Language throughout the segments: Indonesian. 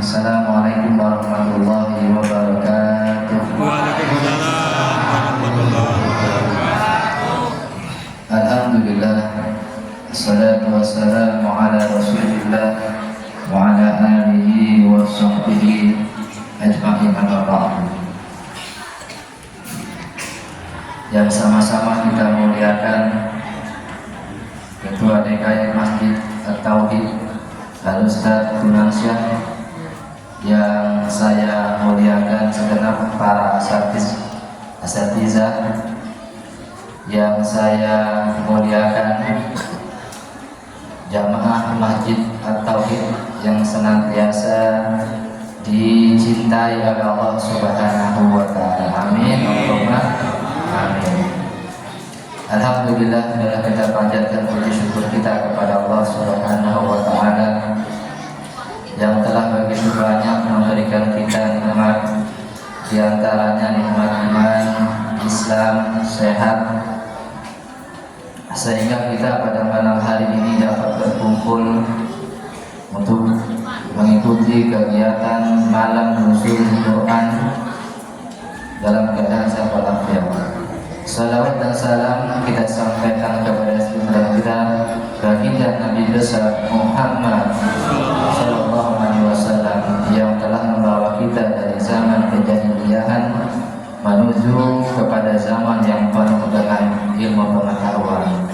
Assalamualaikum warahmatullahi wabarakatuh. Waalaikumsalam warahmatullahi wabarakatuh. Alhamdulillah, assalatu wassalamu ala rasulillah wa ala alihi wa sahbihi ajma'in, amma ba'du. Yang sama-sama kita muliakan Ketua DKI Masjid At-Tauhid Al-Ustaz Gunansyah, yang saya muliakan segenap para asatizah, yang saya muliakan jamaah Masjid At-Tauhid yang senantiasa dicintai oleh Allah Subhanahu wa taala. Amin. Allahumma amin. Alhamdulillah, kita panjatkan puji syukur kita kepada Allah Subhanahu wa taala yang telah begitu banyak memberikan kita nikmat, di antaranya nikmat iman, Islam, sehat, sehingga kita pada malam hari ini dapat berkumpul untuk mengikuti kegiatan malam nuzul Quran dalam keadaan sehat walafiat. Salawat dan salam kita sampaikan kepada junjungan kita baginda Nabi besar Muhammad sallallahu alaihi wasallam, yang telah membawa kita dari zaman kejahiliahan menuju kepada zaman yang penuh dengan ilmu pengetahuan.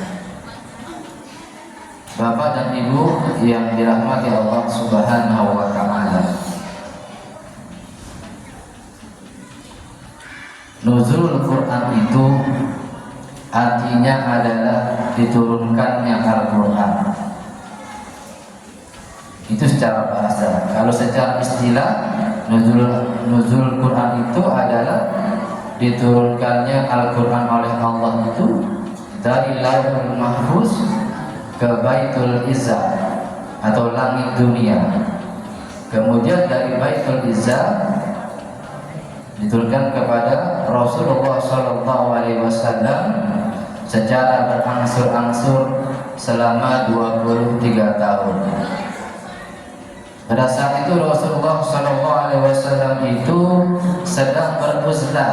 Bapak dan Ibu yang dirahmati Allah Subhanahu wa taala, nuzul Quran itu artinya adalah diturunkannya Al-Quran. Itu secara bahasa. Kalau secara istilah, nuzul Quran itu adalah diturunkannya Al-Quran oleh Allah itu dari Lauhul Mahfuz ke Baitul Izzah atau langit dunia. Kemudian dari Baitul Izzah diturunkan kepada Rasulullah Sallallahu Alaihi Wasallam secara berangsur-angsur selama 23 tahun. Pada saat itu Rasulullah Sallallahu Alaihi Wasallam itu sedang beruzlah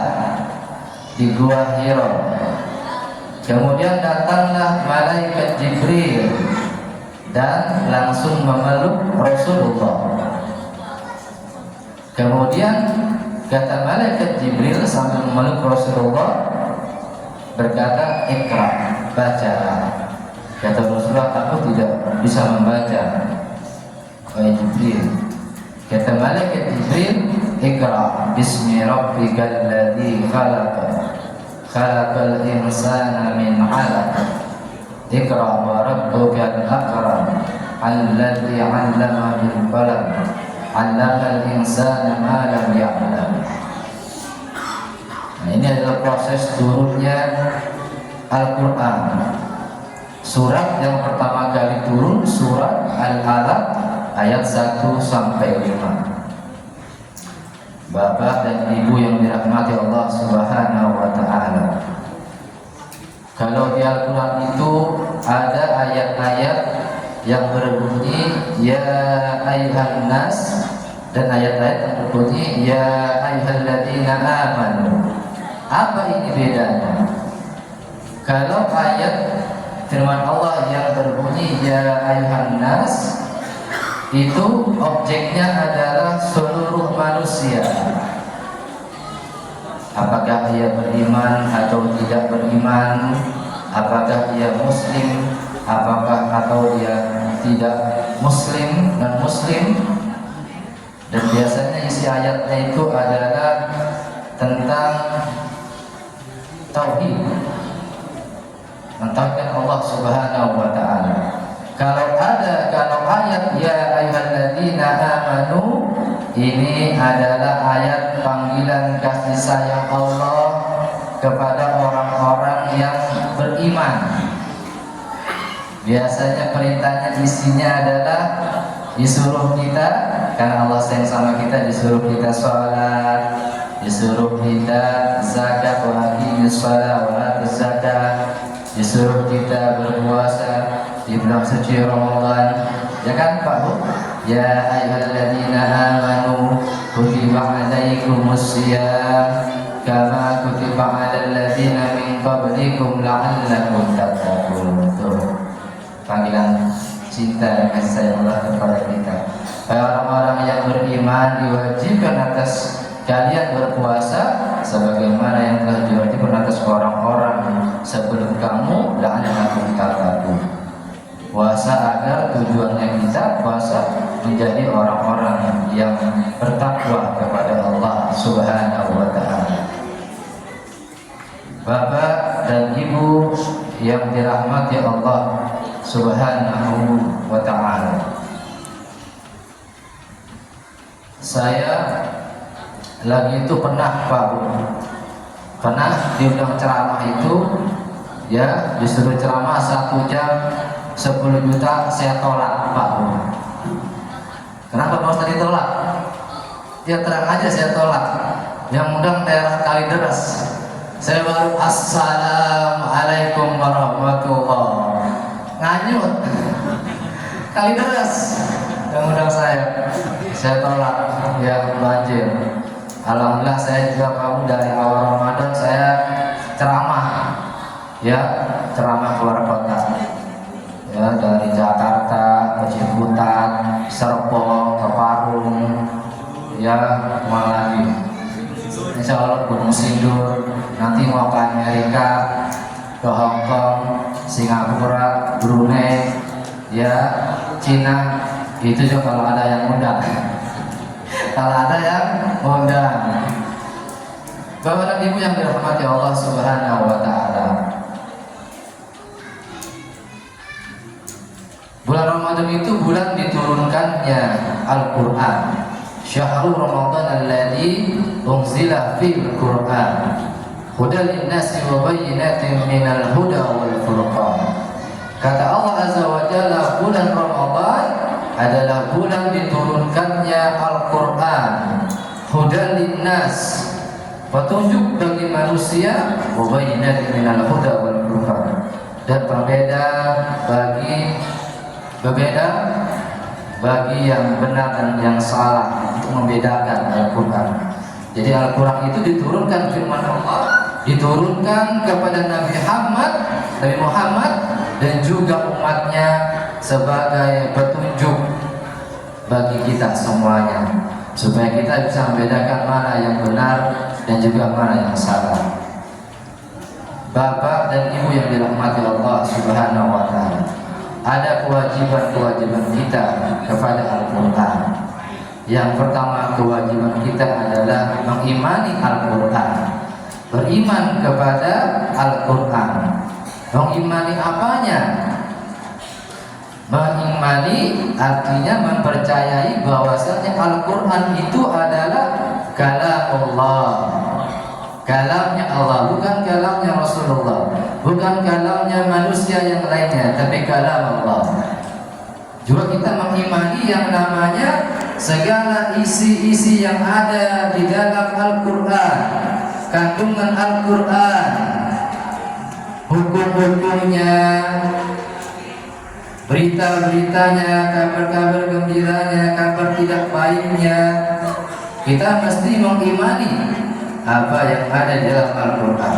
di Gua Hira. Kemudian datanglah malaikat Jibril dan langsung memeluk Rasulullah. Kemudian kata malaikat Jibril sambil memeluk Rasulullah, berkata, "Iqra, bacalah." Kata Rasulullah, "Aku tidak bisa membaca, wahai Jibril." Kata malaikat Jibril, "Iqra bismi rabbikal ladzi khalaq, khalaqal insana min 'alaq, Iqra wa rabbukal akram, alladzi 'allama bil qalam, 'allamal insana ma lam ya'lam." Nah, ini adalah proses turunnya Al-Quran. Surat yang pertama kali turun surat Al-Alaq ayat 1 sampai 5. Bapak dan Ibu yang dirahmati Allah Subhanahu wa taala, kalau di Al-Quran itu ada ayat-ayat yang berbunyi ya ayyuhan nas, dan ayat-ayat yang berbunyi ya ayyuhalladzina amanu. Apa ini bedanya? Kalau ayat firman Allah yang berbunyi ya ayyuhan nas, itu objeknya adalah seluruh manusia. Apakah ia beriman atau tidak beriman, apakah ia muslim, apakah atau dia tidak muslim dan muslim. Dan biasanya isi ayatnya itu adalah tentang tauhid, mentauhidkan Allah Subhanahu wa taala. Kalau ayat ya ayyuhalladzina amanu, ini adalah ayat panggilan kasih sayang Allah kepada orang-orang yang beriman. Biasanya perintahnya isinya adalah disuruh kita, karena Allah sayang sama kita, disuruh kita sholat, disuruh kita zakat, wa aqimis shalah wa atuz zakat, disuruh kita berpuasa di bulan suci Ramadan, ya kan Pak Bu? Ya ayyuhalladzina amanu kutiba alaikumus syiyam kama kutiba alal ladzina min qablikum la'allakum tattaqun. Panggilan cinta dan kasih sayang Allah kepada kita. Orang-orang yang beriman diwajibkan atas kalian berpuasa sebagaimana yang telah diwajibkan atas orang-orang sebelum kamu, la'allakum tattaqun. Puasa agar tujuannya kita puasa menjadi orang-orang yang bertakwa kepada Allah Subhanahu wa taala. Bapak dan Ibu yang dirahmati Allah Subhanahu wa taala. Saya lagi itu pernah diundang ceramah itu, ya, disuruh ceramah 1 jam 10 juta, saya tolak Pak. Kenapa Pak Ustaz ditolak? Ya terang aja saya tolak. Yang undang daerah Kalideres. Saya baru assalamualaikum warahmatullahi, nganyut Kalideres yang undang saya tolak, ya banjir. Alhamdulillah saya juga kamu dari awal Ramadan saya ceramah, ya ceramah keluar kota, ya dari Jakarta ke Ciputat, Serpong, ke Parung, ya mau lagi. Insya Allah Gunung Sindur, nanti mau ke Amerika, ke Hong Kong, Singapura, Brunei, ya Cina. Itu juga kalau ada yang undang. Kalau ada yang undang. Bapak dan Ibu yang dirahmati Allah Subhanahu wa taala. Bulan Ramadan itu bulan diturunkannya Al-Qur'an. Syahrul Ramadan alladzi unzila fil Qur'an hudan lin-nasi wa bayyinatin minal huda wal furqan. Kata Allah Azza wa Jalla, bulan Ramadan adalah bulan diturunkannya Al-Qur'an, hudan lin-nas, petunjuk bagi manusia, wa bayyinatin minal huda wal furqan, dan bagi yang benar dan yang salah, untuk membedakan Al-Qur'an. Jadi Al-Qur'an itu diturunkan, firman Allah diturunkan kepada Nabi Muhammad dan juga umatnya sebagai petunjuk bagi kita semuanya, supaya kita bisa membedakan mana yang benar dan juga mana yang salah. Bapak dan Ibu yang dirahmati Allah Subhanahu wa taala, ada kewajiban-kewajiban kita kepada Al-Qur'an. Yang pertama, kewajiban kita adalah mengimani Al-Qur'an. Beriman kepada Al-Qur'an. Mengimani apanya? Mengimani artinya mempercayai bahwasanya Al-Qur'an itu adalah kalamullah. Kalamnya Allah, bukan kalamnya Rasulullah, bukan kalamnya manusia yang lainnya, tapi kalam Allah. Juga kita mengimani yang namanya segala isi-isi yang ada di dalam Al-Qur'an, kandungan Al-Qur'an, hukum-hukumnya, berita-beritanya, kabar-kabar gembiranya, kabar tidak baiknya. Kita mesti mengimani apa yang ada di dalam Al-Qur'an.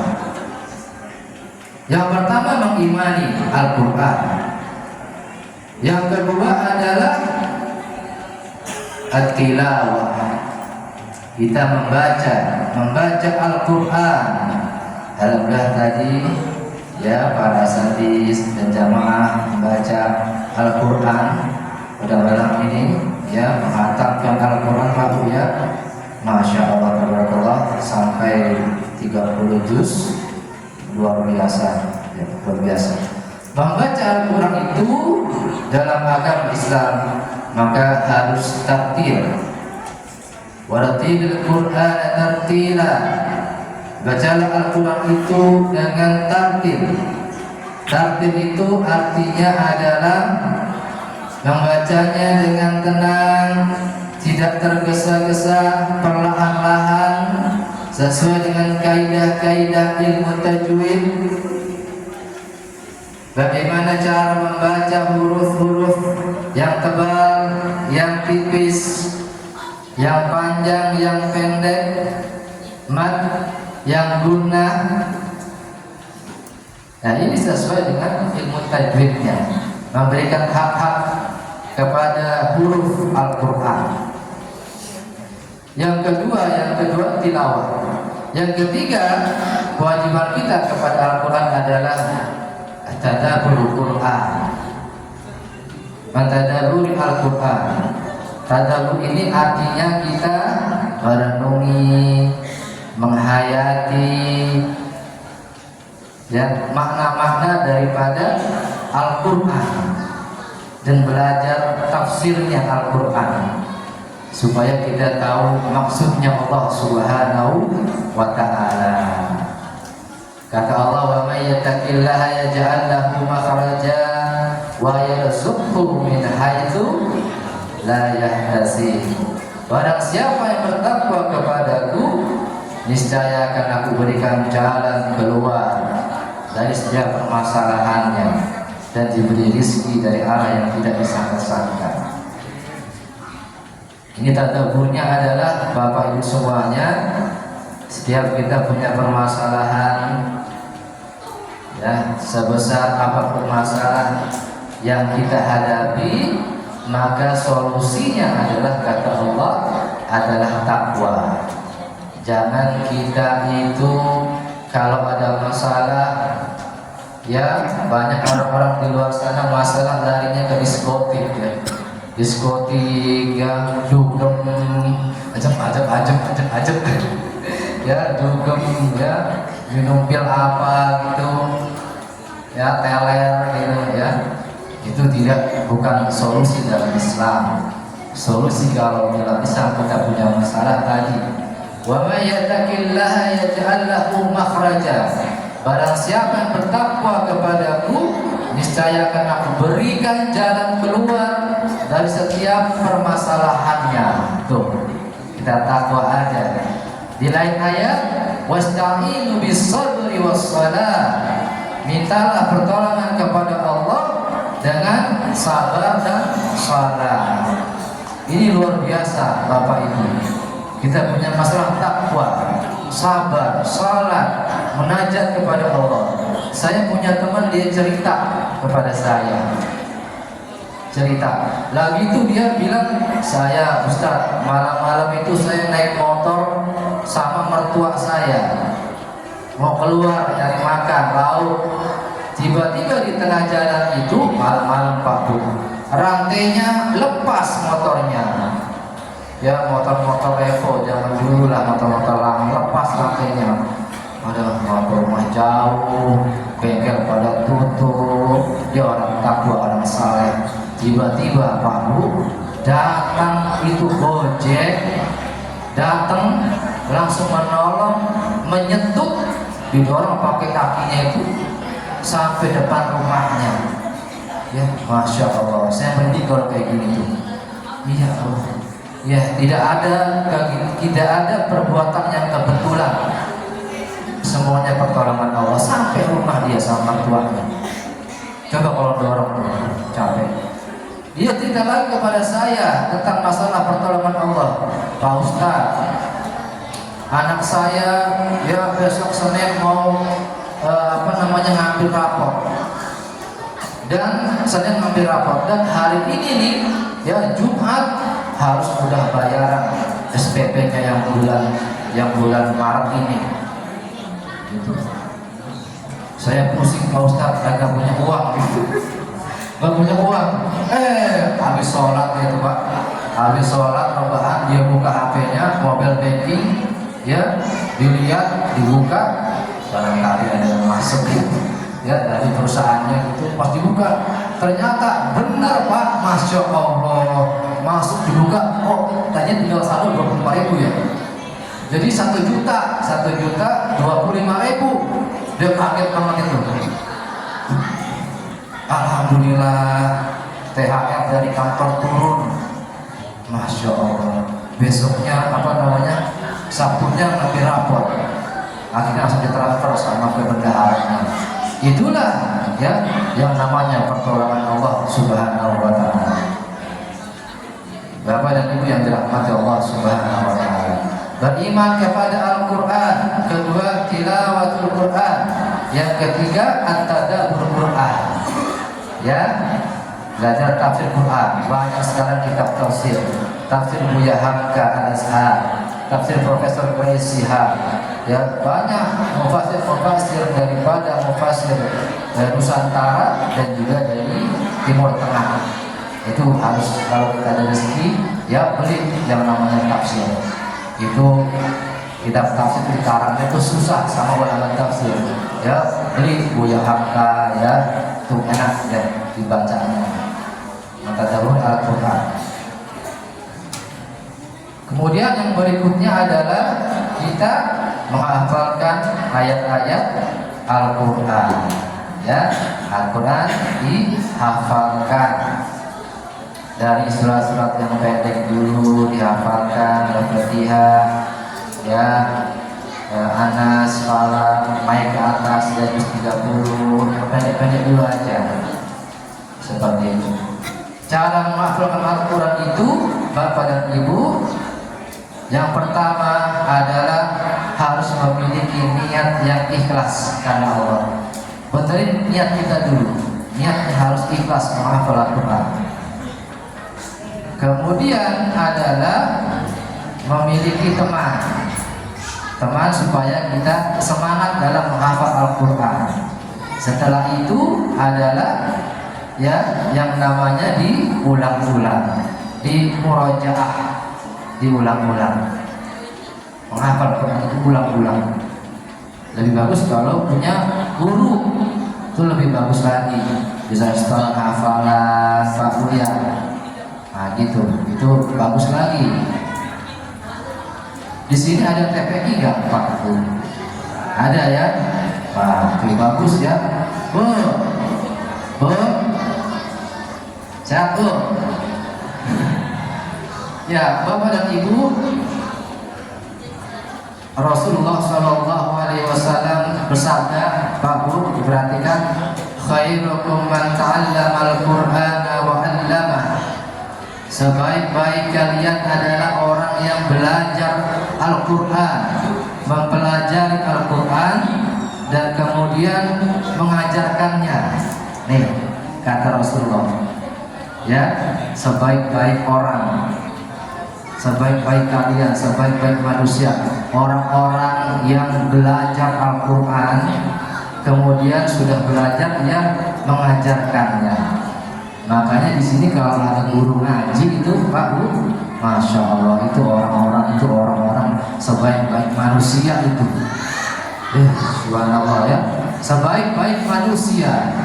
Yang pertama, mengimani Al-Qur'an. Yang kedua adalah at-tilawah. Kita membaca Al-Qur'an. Alhamdulillah tadi, ya, para sadis dan jamaah membaca Al-Qur'an pada malam ini, ya, menghatamkan Al-Qur'an Pak, ya. Masya Allah, tabarakallah, sampai 30 juz, luar biasa, ya, luar biasa. Membaca Al-Qur'an itu dalam agama Islam maka harus tartil. Waratilil Qur'an tartila. Bacalah Al-Qur'an itu dengan tartil. Tartil itu artinya adalah membacanya dengan tenang, tidak tergesa-gesa, perlahan-lahan, sesuai dengan kaidah-kaidah ilmu tajwid. Bagaimana cara membaca huruf-huruf yang tebal, yang yang tipis, yang panjang, yang pendek, mad, yang guna. Nah, ini sesuai dengan ilmu tajwidnya, memberikan hak-hak kepada huruf Al-Quran. Yang kedua tilawah. Yang ketiga, kewajiban kita kepada Al-Quran adalah tadabbur Quran. Mentadabburi Al-Quran. Tadabbur ini artinya kita merenungi, menghayati ya makna-makna daripada Al-Quran dan belajar tafsirnya Al-Quran supaya kita tahu maksudnya Allah Subhanahu wa ta'ala. Kata Allah, wa may yattaqillaha yaj'al lahu makhraja wa yarzuqhu min haitsu la yahtasib. Barang siapa yang bertakwa kepadaku, niscaya akan aku berikan jalan keluar dari setiap permasalahannya dan diberi rezeki dari arah yang tidak disangka-sangka. Ini tadabburnya adalah Bapak Ibu semuanya, setiap kita punya permasalahan ya, sebesar apapun masalah yang kita hadapi, maka solusinya adalah kata Allah adalah takwa. Jangan kita itu kalau ada masalah, ya banyak orang-orang di luar sana masalah larinya ke diskotik ya. Diskotik ya, dugem, ajak ya, dugem ya, minum pil apa gitu ya, teler gitu ya. Itu bukan solusi dalam Islam. Solusi kalau dalam Islam kita punya masalah tadi, wa may yattaqillaha yaj'al lahu makhraja. Barang siapa yang bertakwa kepadaku, niscaya akan aku berikan jalan keluar dari setiap permasalahannya. Tuh, kita takwa aja. Di lain ayat, wasta'inu bis-sabri was-salah. Mintalah pertolongan kepada Allah dengan sabar dan salat. Ini luar biasa Bapak Ibu. Kita punya masalah takwa, sabar, salat, munajat kepada Allah. Saya punya teman, dia cerita kepada saya. Lagi itu dia bilang, saya Ustaz, malam-malam itu saya naik motor sama mertua saya, mau keluar nyari makan lauk. Tiba-tiba di tengah jalan itu malam-malam Pak Bu, rantainya lepas motornya. Ya motor-motor Evo zaman dulu lah, motor-motor lama, lepas rantainya. Ada motor rumah jauh, bengkel pada tutup. Dia orang takwa, orang saleh. Tiba-tiba Pak Bu datang itu Gojek, datang langsung menolong, menyentuh, didorong pakai kakinya itu sampai depan rumahnya. Ya, masya Allah. Saya merinding kalau kayak gini tuh. Iya Allah. Ya, tidak ada perbuatan yang kebetulan. Semuanya pertolongan Allah sampai rumah dia sama mertuanya. Coba kalau dorong tuh, capek. Dia cerita lagi kepada saya tentang masalah pertolongan Allah. Pak Ustaz, anak saya ya besok Senin mau ngambil rapor, dan Senin ngambil rapor, dan hari ini nih ya Jumat harus udah bayaran SPP-nya yang bulan Maret ini. Gitu. Saya pusing Pak Ustaz, gak punya uang gitu. Gak punya uang. Habis sholat itu Pak, habis sholat rebahan dia buka HP-nya, mobile banking, ya dilihat, dibuka, barangkali ada yang masuk gitu, ya dari perusahaannya gitu. Pas dibuka ternyata benar Pak, masya Allah, masuk dibuka, oh tanya tinggal saldo 25.000 ya, jadi 1 juta 25.000. Dia kaget banget itu. Alhamdulillah, THR dari kantor turun, masya Allah. Besoknya Sabtunya ngambil rapor, akhirnya langsung ditransfer sama ke bendaharanya. Itulah ya yang namanya pertolongan Allah Subhanahu wa ta'ala. Bapak dan Ibu yang dirahmati Allah Subhanahu wa taala. Beriman kepada Al-Qur'an, kedua tilawatul Qur'an, yang ketiga at-tadabbur Qur'an. Ya, belajar tafsir Quran. Banyak sekarang kitab tafsir. Tafsir Buya Hamka Al-Azhar, tafsir Profesor Qais Shihab. Ya, banyak mufasir daripada mufasir Nusantara dan juga dari Timur Tengah. Itu harus, kalau kita ada rezeki, ya beli yang namanya tafsir. Itu kitab tafsir di karangnya itu susah sama ulama tafsir. Ya, beli Buya Hamka, ya, itu enak ya dibacanya. Maka tadabbur Al-Quran. Kemudian yang berikutnya adalah kita menghafalkan ayat-ayat Al-Quran. Ya, Al-Quran dihafalkan dari surat-surat yang pendek dulu dihafalkan, Al-Fatihah, ya, Anas, Falaq, naik ke atas dari 30, yang pendek-pendek dulu aja. Seperti itu. Cara menghafalkan Al-Quran itu, Bapak dan Ibu, yang pertama adalah harus memiliki niat yang ikhlas karena Allah. Benerin niat kita dulu. Niatnya harus ikhlas menghafal Al-Quran. Kemudian adalah memiliki teman supaya kita semangat dalam menghafal Al-Quran. Setelah itu adalah ya yang namanya diulang-ulang, dimurajaah, diulang-ulang. Menghafal Quran itu ulang-ulang. Lebih bagus kalau punya guru, itu lebih bagus lagi. Bisa setelah hafalan Pak Buya, nah gitu, itu bagus lagi. Di sini ada TPI nggak Pak Bu? Ada ya, Pak. Oke, bagus ya. Bu, sehat Bu. Ya, Bapak dan Ibu, Rasulullah Shallallahu Alaihi Wasallam bersabda, Pak Bu, diperhatikan, khairukum man ta'allama al-Qur'ana wa 'allamah. Sebaik-baik kalian adalah orang yang belajar Al-Quran, mempelajari Al-Quran dan kemudian mengajarkannya. Nih kata Rasulullah, ya, sebaik-baik orang, sebaik-baik kalian, sebaik-baik manusia, orang-orang yang belajar Al-Quran kemudian sudah belajar yang mengajarkannya. Makanya di sini kalau ada guru ngaji itu Pak Bu, Masya Allah, itu orang-orang sebaik-baik manusia itu. Subhanallah ya, sebaik-baik manusia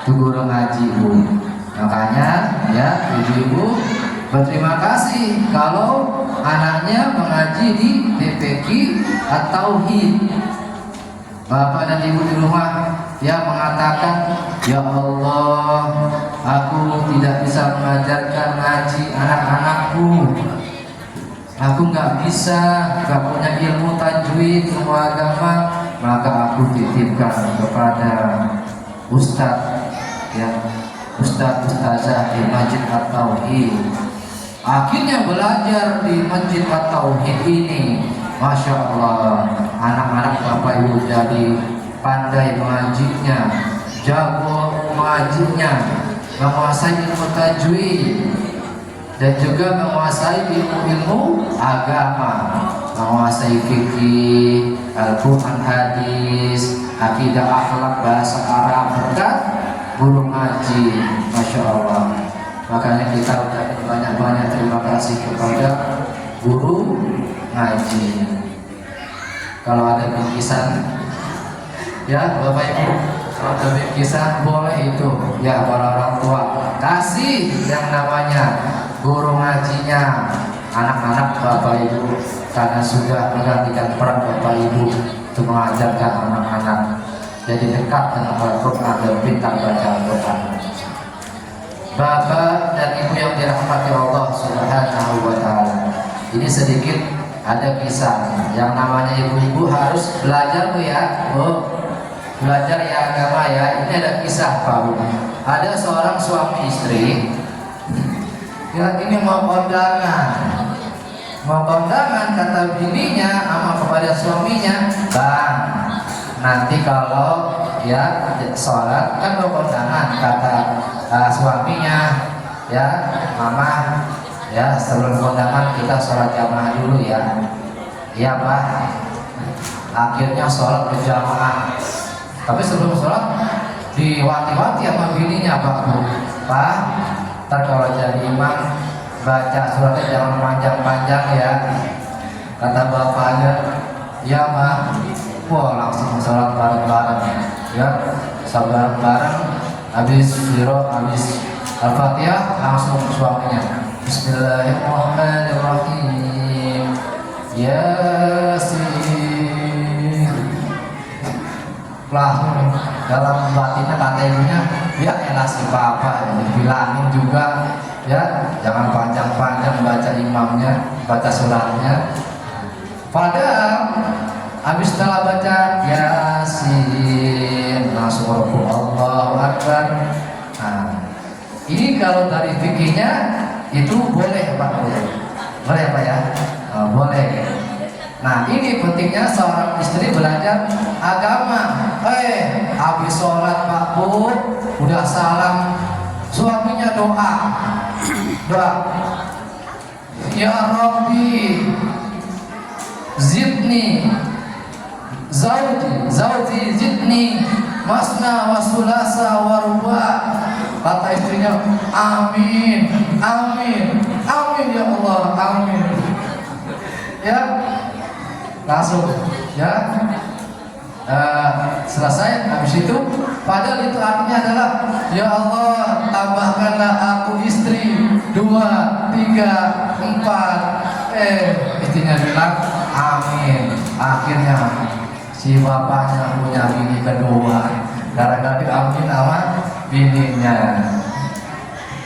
itu guru ngaji Bu. Makanya ya ibu-ibu berterima kasih kalau anaknya mengaji di TPQ At-Tauhid. Bapak dan Ibu di rumah yang mengatakan, ya Allah, aku tidak bisa mengajarkan ngaji anak-anakku, aku nggak bisa, nggak punya ilmu tajwid, ilmu agama, maka aku titipkan kepada Ustadz, ya, Ustazah di Masjid At-Tauhid. Akhirnya belajar di Masjid At-Tauhid ini, Masya Allah, anak-anak Bapak Ibu jadi pandai mengajinya, jago mengajinya, menguasai ilmu tajwid dan juga menguasai ilmu-ilmu agama, menguasai fikih, Al-Quran, hadis, akidah, akhlak, bahasa Arab, berkat guru ngaji. Masya Allah. Makanya kita ucapkan banyak-banyak terima kasih kepada guru ngaji. Kalau ada bingkisan, ya Bapak Ibu, kalau ada bingkisan boleh itu, ya para orang tua kasih yang namanya guru ngajinya anak-anak Bapak Ibu, karena sudah menggantikan peran Bapak Ibu untuk mengajarkan anak-anak jadi dekat dengan Al-Quran dan pintar baca Al-Quran. Bapak dan Ibu yang dirahmati Allah Subhanahu wa taala, ini sedikit ada kisah yang namanya ibu-ibu harus belajar Bu ya, Bu. Belajar ya agama ya. Ini ada kisah Pak Bu. Ada seorang suami istri Ya ini mau kondangan kata bininya sama kepada suaminya, bang nanti kalau ya sholat kan mau kondangan kata suaminya, ya mama ya sebelum kondangan kita sholat jamaah dulu ya. Iya pak. Akhirnya sholat berjamaah, tapi sebelum sholat diwanti-wanti sama bininya, pak bu, pak ntar kalau jadi imam baca suratnya jangan panjang-panjang ya, kata bapaknya. Ya mah. Wah langsung sholat bareng-bareng ya, bareng-bareng habis zero, habis al-fatihah langsung suaminya Bismillahirrahmanirrahim Yasin, langsung dalam batinnya kata ibunya, ya elah si papa dibilangin juga ya jangan panjang-panjang baca imamnya, baca suratnya. Padahal habis setelah baca Yasin langsung Allahu Akbar. Nah, ini kalau dari fikihnya itu boleh pak, boleh pak ya, boleh. Nah ini pentingnya seorang istri belajar agama. Habis sholat pak bu, udah salam, suaminya doa, ya Rabbi zidni Zauji zidni masna wa sulasa wa ruba. Kata istrinya, amin, amin, amin ya Allah, amin. Ya, langsung ya selesai. Habis itu padahal itu artinya adalah ya Allah tambahkanlah aku istri 2, 3, 4. Istrinya bilang amin. Akhirnya si bapaknya punya bini kedua gara-gara diamin sama bininya.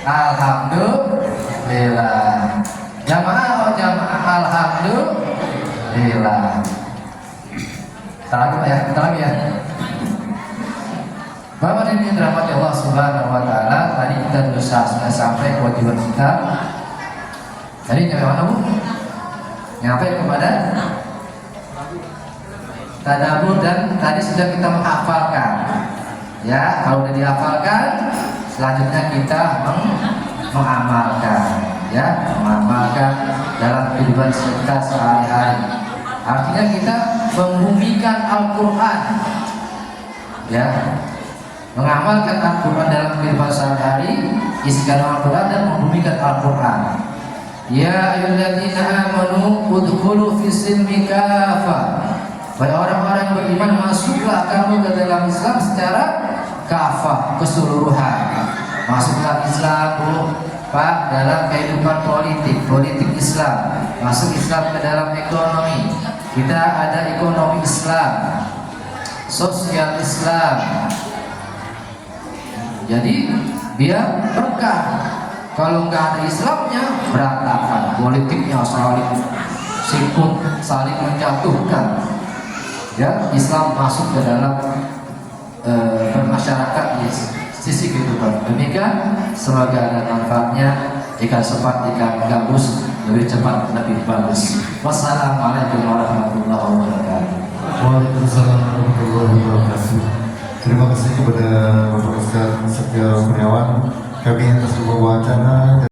Alhamdulillah. Jamaah alhamdulillah. Kita lagi ya. Bapak dan Ibu dirahmati Allah Subhanahu wa taala, tadi kita sudah sampai kewajiban kita. Tadi nyampe mana Bu? Nyampe kepada tadabbur, dan tadi sudah kita menghafalkan. Ya, kalau sudah dihafalkan, selanjutnya kita mengamalkan, ya, mengamalkan dalam kehidupan kita sehari-hari. Artinya kita membumikan Al-Quran, ya, mengamalkan Al-Quran dalam kehidupan sehari-hari, isikan Al-Quran dan membumikan Al-Quran. Ya ayyuhalladzina amanu udkhulu fis-silmi kafah. Wahai orang-orang yang beriman, masuklah kamu ke dalam Islam secara kafah, keseluruhan. Masuklah Islam Pak dalam kehidupan politik Islam. Masuk Islam ke dalam ekonomi. Kita ada ekonomi Islam, sosial Islam. Jadi biar berkah. Kalau nggak ada Islamnya berantakan, politiknya saling sikut, saling menjatuhkan. Ya, Islam masuk ke dalam bermasyarakat di sisi kehidupan. Demikian, semoga ada manfaatnya. Jika sempat, jika gabus, lebih cepat, lebih bagus. Wassalamualaikum warahmatullahi wabarakatuh. Waalaikumsalam warahmatullahi wabarakatuh. Terima kasih kepada Bapak Ustaz Setio Kurniawan. Kami atas wacana